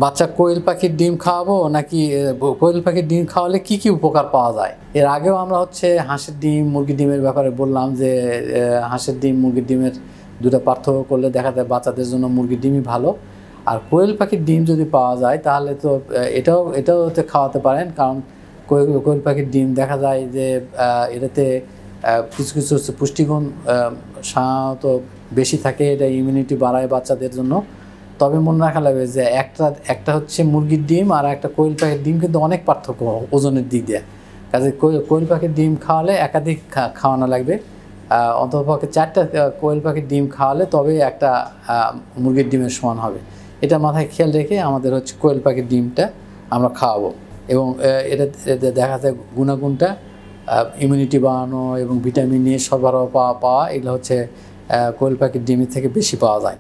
বাচ্চা কোয়েল পাখির ডিম খাওয়াবো নাকি কোয়েল পাখির ডিম খাওয়ালে কি কি উপকার পাওয়া যায়? এর আগেও আমরা হাঁসের ডিম মুরগির ডিমের ব্যাপারে বললাম যে হাঁসের ডিম মুরগির ডিমের দুটো পার্থক্য করলে দেখা যায় বাচ্চাদের জন্য মুরগির ডিমই ভালো। আর কোয়েল পাখির ডিম যদি পাওয়া যায় তাহলে তো এটাও খাওয়াতে পারেন, কারণ কোয়েল পাখির ডিম দেখা যায় যে এটাতে কিছু কিছু পুষ্টিগুণ সাধারণত বেশি থাকে, এটা ইমিউনিটি বাড়ায় বাচ্চাদের জন্য। তবে মনে রাখা লাগবে যে একটা মুরগির ডিম আর একটা কোয়েল পাখির ডিম কিন্তু অনেক পার্থক্য ওজনের দিক দিয়ে। কাজে কোয়েল পাখির ডিম খাওয়ালে একাধিক খাওয়ানো লাগবে, অন্ততপক্ষে 4টা কোয়েল পাখির ডিম খাওয়ালে তবে একটা মুরগির ডিমের সমান হবে। এটা মাথায় খেয়াল রেখে আমাদের কোয়েল পাখির ডিমটা আমরা খাওয়াবো। এবং এটা দেখা যায় গুণাগুণটা ইমিউনিটি বাড়ানো এবং ভিটামিন এ সরবরাহ পাওয়া এগুলো কোয়েল পাখির ডিমের থেকে বেশি পাওয়া যায়।